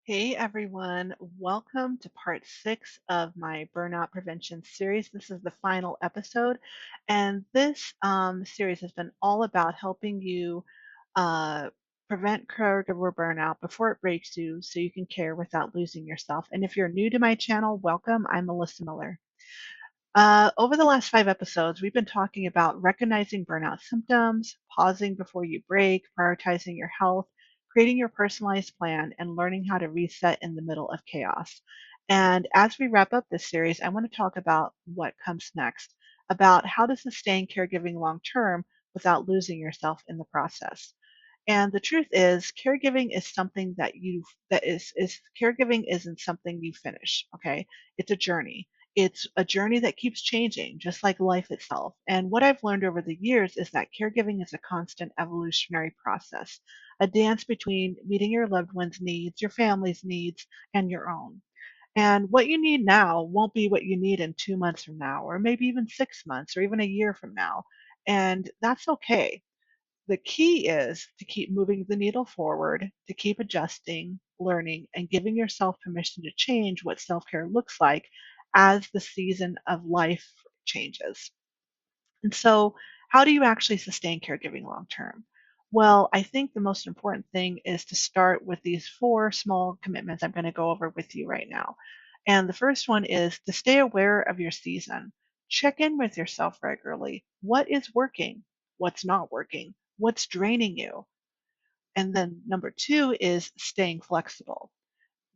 Hey everyone, welcome to part 6 of my Burnout Prevention Series. This is the final episode, and this series has been all about helping you uh, prevent caregiver burnout before it breaks you so you can care without losing yourself. And if you're new to my channel, welcome. I'm Melissa Miller. Over the last 5 episodes, we've been talking about recognizing burnout symptoms, pausing before you break, prioritizing your health, creating your personalized plan, and learning how to reset in the middle of chaos. And as we wrap up this series, I want to talk about what comes next, about how to sustain caregiving long term without losing yourself in the process. And the truth is, caregiving is something that is caregiving isn't something you finish, okay? It's a journey. It's a journey that keeps changing, just like life itself. And what I've learned over the years is that caregiving is a constant evolutionary process, a dance between meeting your loved one's needs, your family's needs, and your own. And what you need now won't be what you need in 2 months from now, or maybe even 6 months, or even a year from now. And that's okay. The key is to keep moving the needle forward, to keep adjusting, learning, and giving yourself permission to change what self care looks like as the season of life changes. And so, how do you actually sustain caregiving long term? Well, I think the most important thing is to start with these four small commitments I'm going to go over with you right now. And the first one is to stay aware of your season. Check in with yourself regularly. What is working? What's not working? What's draining you? And then number two is staying flexible.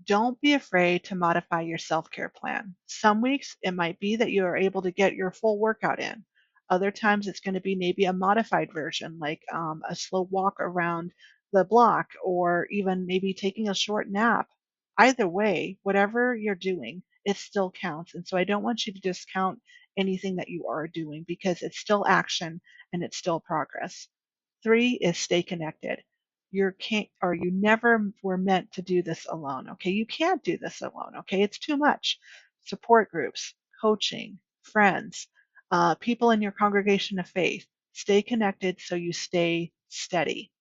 Don't be afraid to modify your self care plan. Some weeks it might be that you are able to get your full workout in. Other times it's going to be maybe a modified version, like a slow walk around the block, or even maybe taking a short nap. Either way, whatever you're doing, it still counts. And so I don't want you to discount anything that you are doing because it's still action and it's still progress. Three is stay connected. You never were meant to do this alone. Okay. You can't do this alone. Okay. It's too much. Support groups, coaching, friends, people in your congregation of faith. Stay connected so you stay steady.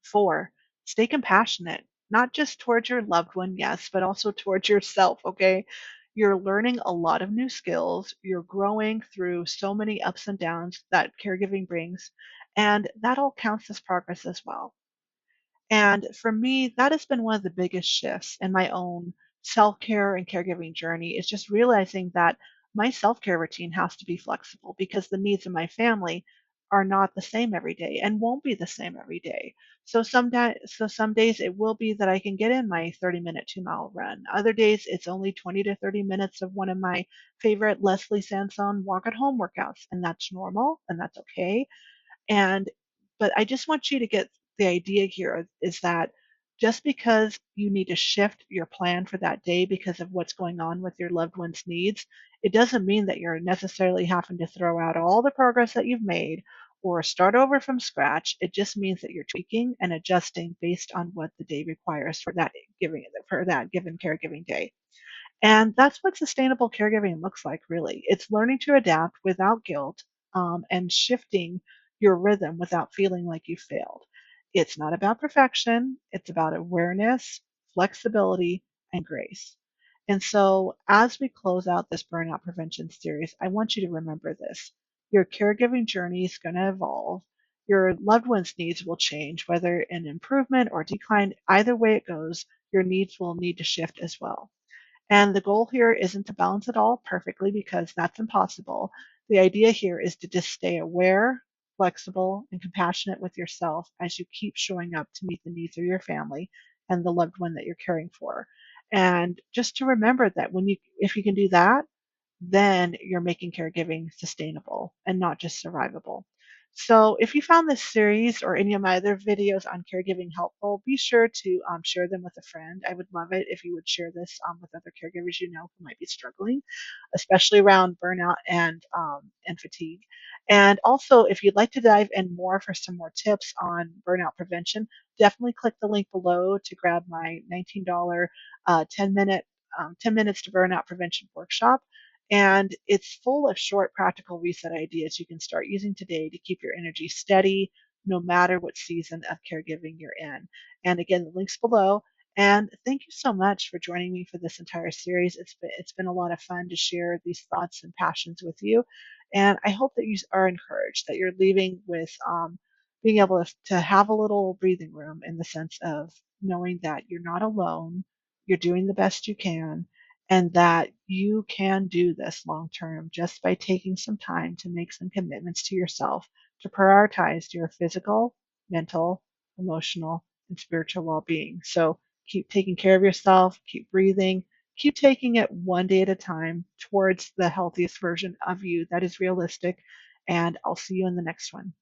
Four, stay compassionate, not just towards your loved one, yes, but also towards yourself. Okay. You're learning a lot of new skills. You're growing through so many ups and downs that caregiving brings. And that all counts as progress as well. And for me, that has been one of the biggest shifts in my own self care and caregiving journey is just realizing that my self care routine has to be flexible because the needs of my family are not the same every day and won't be the same every day. So some days it will be that I can get in my 30-minute 2 mile run. Other days it's only 20 to 30 minutes of one of my favorite Leslie Sansone walk at home workouts. And that's normal and that's okay. And but I just want you to get the idea here is that just because you need to shift your plan for that day because of what's going on with your loved one's needs, it doesn't mean that you're necessarily having to throw out all the progress that you've made or start over from scratch. It just means that you're tweaking and adjusting based on what the day requires for that given caregiving day. And that's what sustainable caregiving looks like, really. It's learning to adapt without guilt, and shifting your rhythm without feeling like you failed. It's not about perfection, it's about awareness, flexibility, and grace. And so, as we close out this burnout prevention series, I want you to remember this. Your caregiving journey is going to evolve. Your loved one's needs will change, whether in improvement or decline. Either way it goes, your needs will need to shift as well. And the goal here isn't to balance it all perfectly because that's impossible. The idea here is to just stay aware, flexible, and compassionate with yourself as you keep showing up to meet the needs of your family and the loved one that you're caring for. And just to remember that if you can do that, then you're making caregiving sustainable and not just survivable. So, if you found this series or any of my other videos on caregiving helpful, be sure to share them with a friend. I would love it if you would share this with other caregivers you know who might be struggling, especially around burnout and fatigue. And also, if you'd like to dive in more for some more tips on burnout prevention, definitely click the link below to grab my $19 10 minutes to burnout prevention workshop. And it's full of short, practical reset ideas you can start using today to keep your energy steady no matter what season of caregiving you're in. And again, the link's below. And thank you so much for joining me for this entire series. It's been a lot of fun to share these thoughts and passions with you. And I hope that you are encouraged, that you're leaving with being able to have a little breathing room in the sense of knowing that you're not alone, you're doing the best you can, and that you can do this long term just by taking some time to make some commitments to yourself to prioritize your physical, mental, emotional, and spiritual well being. So keep taking care of yourself, keep breathing, keep taking it one day at a time towards the healthiest version of you that is realistic. And I'll see you in the next one.